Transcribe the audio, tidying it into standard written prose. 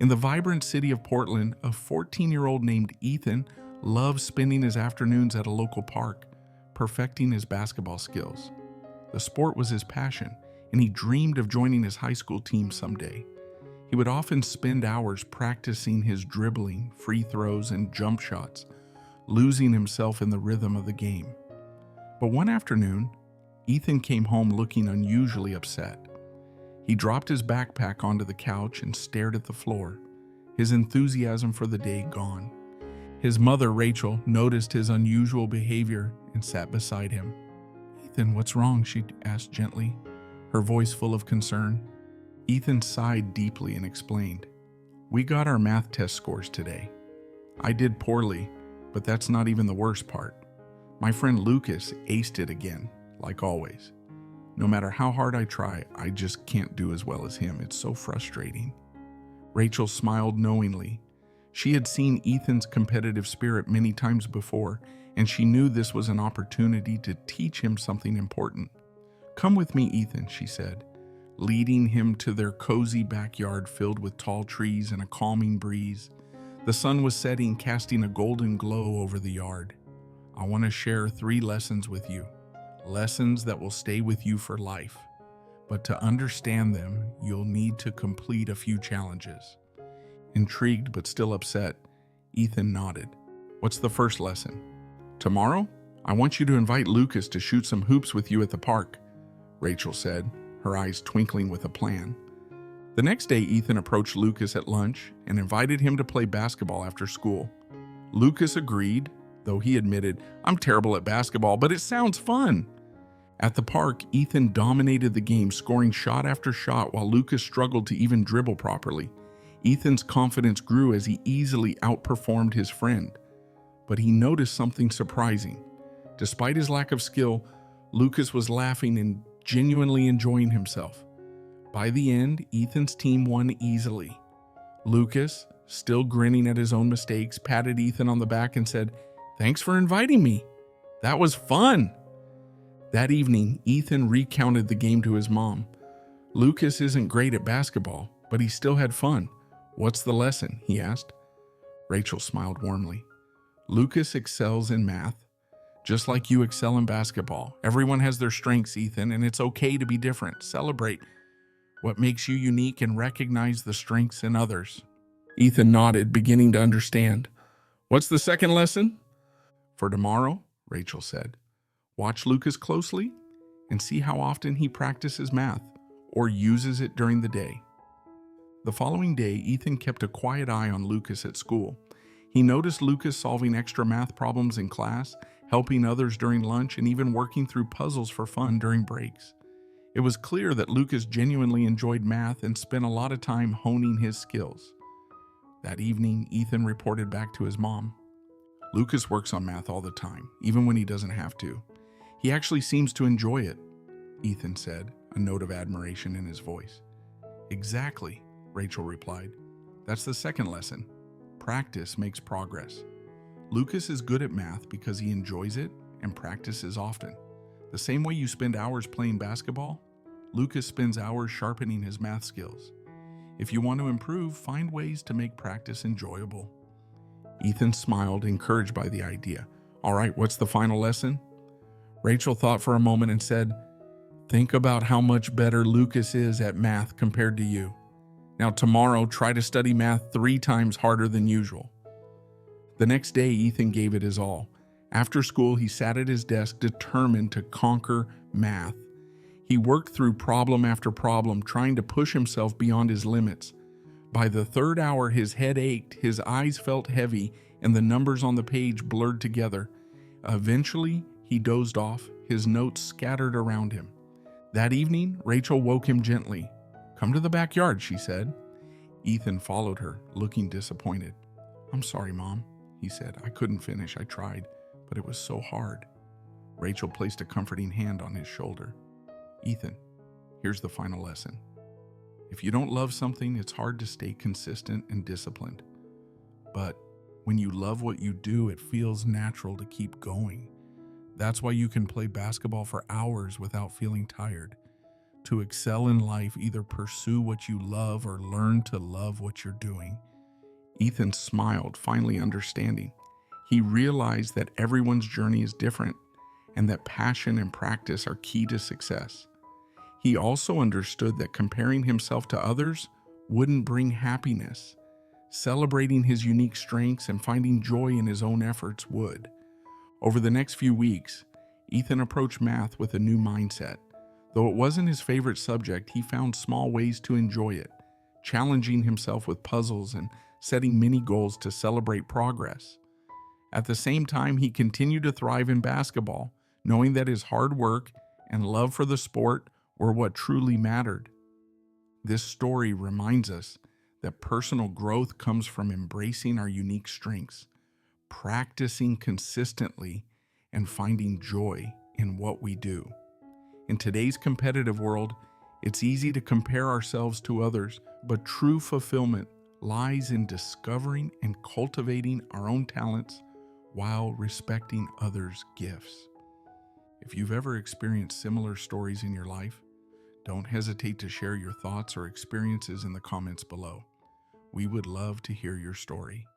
In the vibrant city of Portland, a 14-year-old named Ethan loved spending his afternoons at a local park, perfecting his basketball skills. The sport was his passion, and he dreamed of joining his high school team someday. He would often spend hours practicing his dribbling, free throws, and jump shots, losing himself in the rhythm of the game. But one afternoon, Ethan came home looking unusually upset. He dropped his backpack onto the couch and stared at the floor, his enthusiasm for the day gone. His mother, Rachel, noticed his unusual behavior and sat beside him. "Ethan, what's wrong?" she asked gently, her voice full of concern. Ethan sighed deeply and explained, "We got our math test scores today. I did poorly, but that's not even the worst part. My friend Lucas aced it again, like always. No matter how hard I try, I just can't do as well as him. It's so frustrating." Rachel smiled knowingly. She had seen Ethan's competitive spirit many times before, and she knew this was an opportunity to teach him something important. "Come with me, Ethan," she said, leading him to their cozy backyard filled with tall trees and a calming breeze. The sun was setting, casting a golden glow over the yard. "I want to share 3 lessons with you. Lessons that will stay with you for life. But to understand them, you'll need to complete a few challenges." Intrigued but still upset, Ethan nodded. "What's the first lesson?" "Tomorrow, I want you to invite Lucas to shoot some hoops with you at the park," Rachel said, her eyes twinkling with a plan. The next day, Ethan approached Lucas at lunch and invited him to play basketball after school. Lucas agreed, though he admitted, "I'm terrible at basketball, but it sounds fun." At the park, Ethan dominated the game, scoring shot after shot while Lucas struggled to even dribble properly. Ethan's confidence grew as he easily outperformed his friend. But he noticed something surprising. Despite his lack of skill, Lucas was laughing and genuinely enjoying himself. By the end, Ethan's team won easily. Lucas, still grinning at his own mistakes, patted Ethan on the back and said, "Thanks for inviting me. That was fun." That evening, Ethan recounted the game to his mom. "Lucas isn't great at basketball, but he still had fun. What's the lesson?" he asked. Rachel smiled warmly. "Lucas excels in math, just like you excel in basketball. Everyone has their strengths, Ethan, and it's okay to be different. Celebrate what makes you unique and recognize the strengths in others." Ethan nodded, beginning to understand. "What's the second lesson?" "For tomorrow," Rachel said, "watch Lucas closely and see how often he practices math or uses it during the day." The following day, Ethan kept a quiet eye on Lucas at school. He noticed Lucas solving extra math problems in class, helping others during lunch, and even working through puzzles for fun during breaks. It was clear that Lucas genuinely enjoyed math and spent a lot of time honing his skills. That evening, Ethan reported back to his mom. "Lucas works on math all the time, even when he doesn't have to. He actually seems to enjoy it," Ethan said, a note of admiration in his voice. "Exactly," Rachel replied. "That's the second lesson. Practice makes progress. Lucas is good at math because he enjoys it and practices often. The same way you spend hours playing basketball, Lucas spends hours sharpening his math skills. If you want to improve, find ways to make practice enjoyable." Ethan smiled, encouraged by the idea. "All right, what's the final lesson?" Rachel thought for a moment and said, "Think about how much better Lucas is at math compared to you. Now tomorrow, try to study math 3 times harder than usual." The next day, Ethan gave it his all. After school, he sat at his desk determined to conquer math. He worked through problem after problem, trying to push himself beyond his limits. By the 3rd hour, his head ached, his eyes felt heavy, and the numbers on the page blurred together. Eventually, he dozed off, his notes scattered around him. That evening, Rachel woke him gently. "Come to the backyard," she said. Ethan followed her, looking disappointed. "I'm sorry, Mom," he said. "I couldn't finish. I tried, but it was so hard." Rachel placed a comforting hand on his shoulder. "Ethan, here's the final lesson. If you don't love something, it's hard to stay consistent and disciplined. But when you love what you do, it feels natural to keep going. That's why you can play basketball for hours without feeling tired. To excel in life, either pursue what you love or learn to love what you're doing. Ethan smiled, finally understanding. He realized that everyone's journey is different and that passion and practice are key to success. He also understood that comparing himself to others wouldn't bring happiness. Celebrating his unique strengths and finding joy in his own efforts would. Over the next few weeks, Ethan approached math with a new mindset. Though it wasn't his favorite subject, he found small ways to enjoy it, challenging himself with puzzles and setting mini goals to celebrate progress. At the same time, he continued to thrive in basketball, knowing that his hard work and love for the sport were what truly mattered. This story reminds us that personal growth comes from embracing our unique strengths, practicing consistently, and finding joy in what we do. In today's competitive world, it's easy to compare ourselves to others, but true fulfillment lies in discovering and cultivating our own talents while respecting others' gifts. If you've ever experienced similar stories in your life, don't hesitate to share your thoughts or experiences in the comments below. We would love to hear your story.